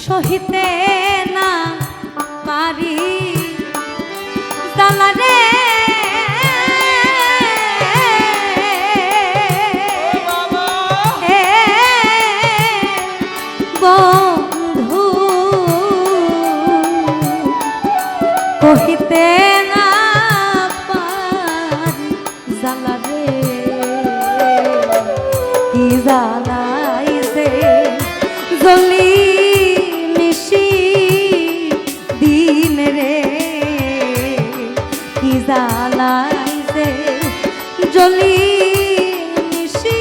সহিতে না পারি জ্বালা রে বন্ধু কহিতে না পারি জ্বালা রে কি জ্বালাইছে জ্বলি নিশি দিন রে কি জ্বালাইছে জ্বলি নিশি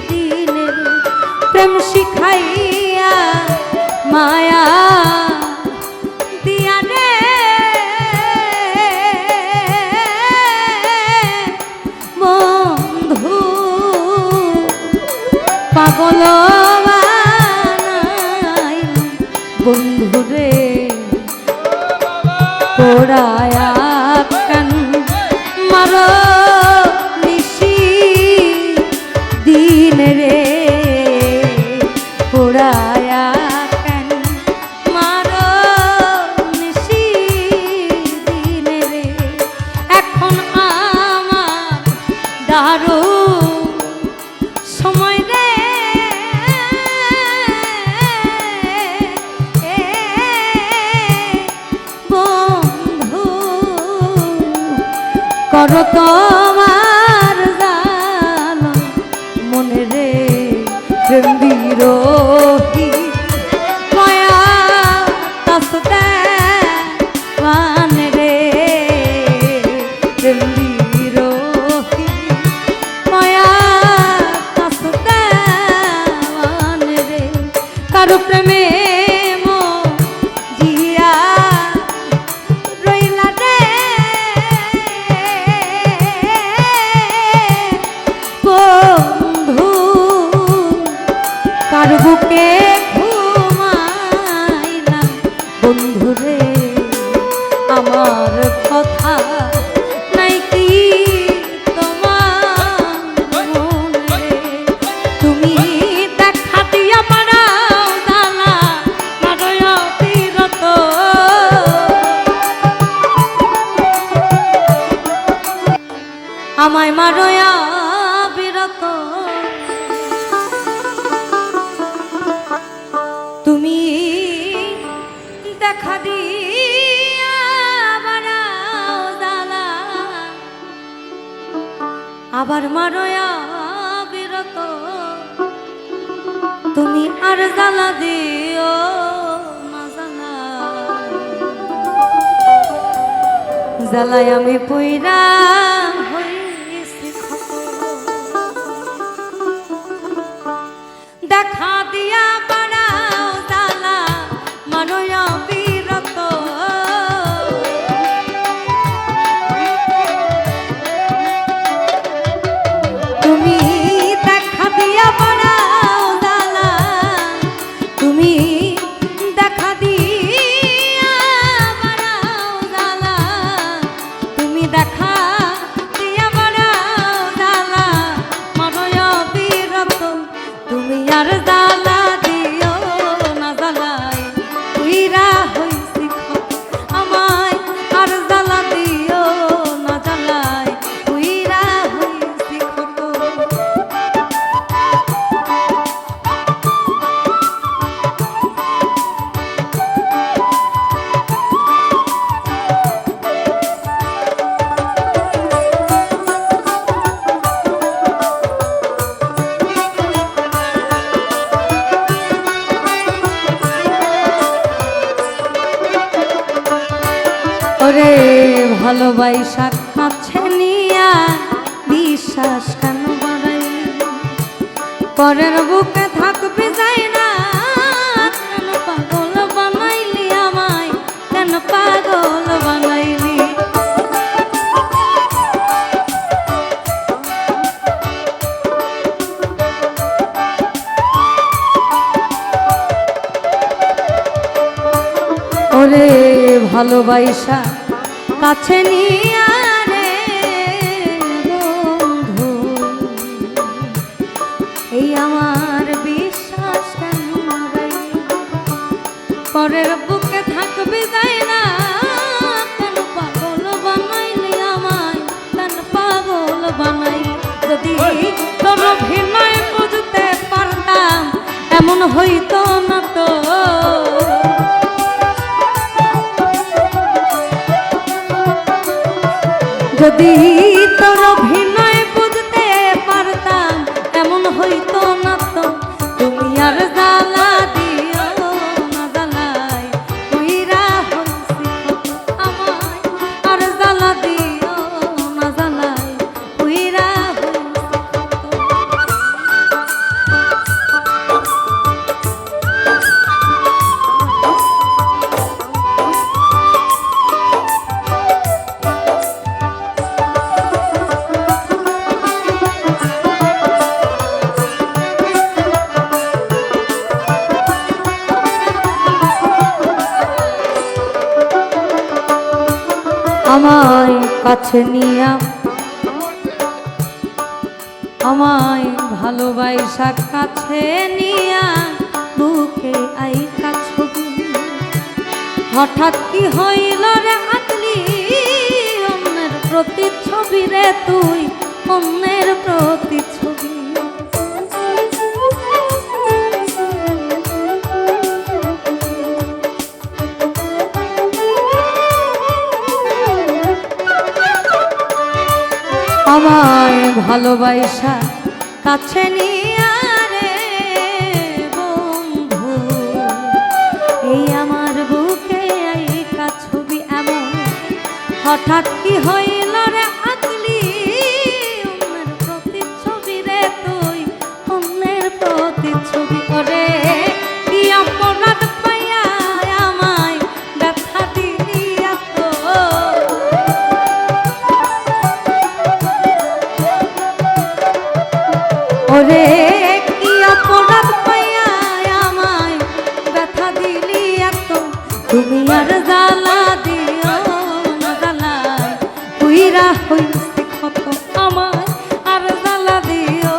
দিন রে প্রেম শিখাইয়া মায়া দিয়া রে বন্ধু পাগল বন্ধুরে পোড়ায়া কান মার নিশি দিন রে পোড়ায়া কান মার নিশি দিন রে এখন আমার দারুণ সময় রে করো তোমার জাল মনে রে প্রেম বিরোহী মায়া তসতে মান রে প্রেম বিরোহী মায়া তসতে মান রে কারো প্রেমে বুকে ঘুমাইলাম বন্ধুরে আমার কথা নাই কি তোমার মনে তুমি দেখা দিয়া মারাও জালা মারয়া বিরত আমায় মারয়া বিরত তুমি দেখা দিয়া বাড়াও জ্বালা আবার মারয়া বিরত তুমি আর জ্বালা দিও না জ্বালা জ্বালায় আমি পইরা হইছি ক্ষত দেখা দিয়া ওরে ভালোবাসা কাছে নিয়া বিশ্বাস কেন বাড়াই পরের বুকে থাকবে যাই না কেন পাগল বানাইলি আমায় কেন পাগল বানাইলি ওরে ভালোবাসা কাছে নিয়া রে বন্ধু এই আমার বিশ্বাস কেন পরের বুকে থাকবি যাই না কেন পাগল বানাইলি আমায় কেন পাগল বানাই যদি তোর অভিনয় বুঝতে পারতাম এমন হইতো না তো যদি তোর অভিনয় বুঝতে পারতাম এমন হইতো না তো তুমি আর জ্বালা দিও না জ্বালাই উইরা হইছি আমায় আর জ্বালা দিও না জ্বালাই উইরা আমায় কাছে নিয়া আমায় ভালোবাসা কাছে নিয়া বুকে আইকা ছবি হঠাৎ কি হইল রে আকলি অন্যের প্রতিচ্ছবি রে তুই অন্যের প্রতিচ্ছবি আমায় ভালোবাসা কাছে নিয়া রে বন্ধু এই আমার বুকে আইকা ছবি এমন হঠাৎ কি হইল রে আকলি অন্যের প্রতিচ্ছবি রে তুই অন্যের প্রতিচ্ছবি করে কি অপরাধ পাইয়া আমায় ব্যথা দিলি এত ওরে কি অপরাধ পাইয়া আমায় ব্যথা দিলি এত তুমি আর জ্বালা দিও না জ্বালাই উইরা হইছে ক্ষত আমায় আর জ্বালা দিও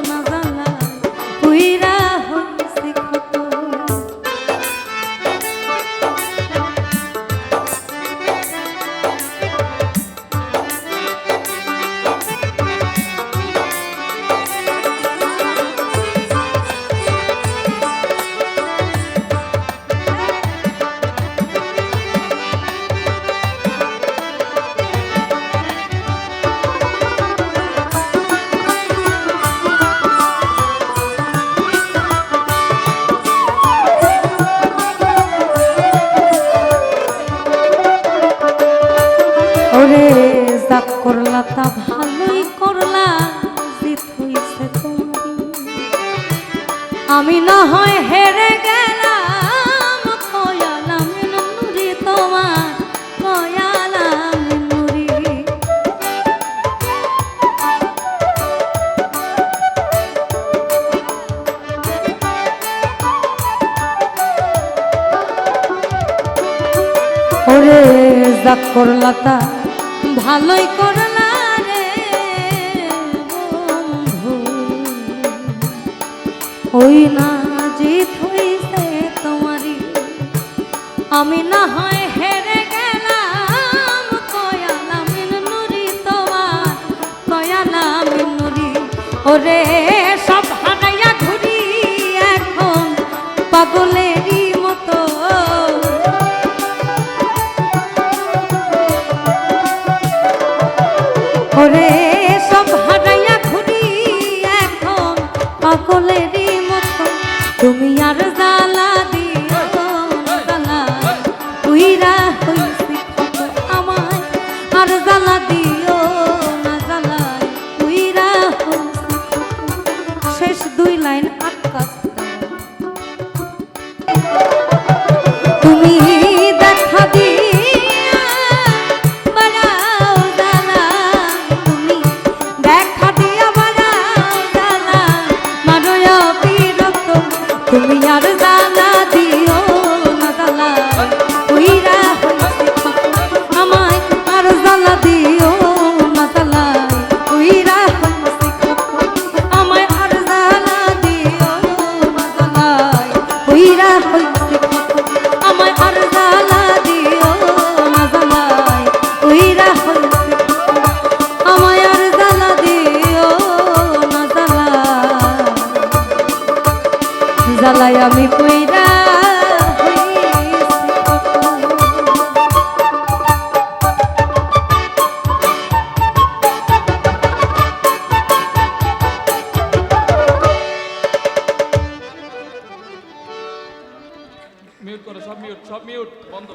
না জ্বালাই উইরা হইছে ক্ষত ওরে যা করলা তা ভালোই করলা জিত হইছে তোমারই আমি না হয় হেরে গেলাম কয়ালাম নুরি তোমার কয়ালাম নুরি ওরে যা করলা তা ভালোই করলা রে বন্ধু ওই না জিত হইছে তোমারই আমি না হয় হেরে গেলাম কয়ালাম নুরি তোমার কয়ালাম নুরি ওরে সব হারাইয়া ঘুরি এখন পাগলেরই মতো ওরে সব হারাইয়া ঘুরি এখন পাগলেরই মতো তুমি আর জ্বালা দিও জ্বালা উইরা হইছি আমায় আর জ্বালা দিও না জ্বালা উইরা হইছি শেষ দুই লাইন আকাশ তুমি দেখা দিয়া বাড়াও জ্বালা তুমি দেখা দিয়া বাড়াও জ্বালা মারয় বিরক্ত তুমি আর জ্বালা দিও না জ্বালা উইরা হইছে আমায় আর জ্বালা দিও না জ্বালা উইরা হইছে আমায় আর জ্বালা দিও না জ্বালা উইরা হইছে জ্বালায় আমি কইরা হইছি পাগল। মিউট করো, সব মিউট, সব মিউট বন্ধ।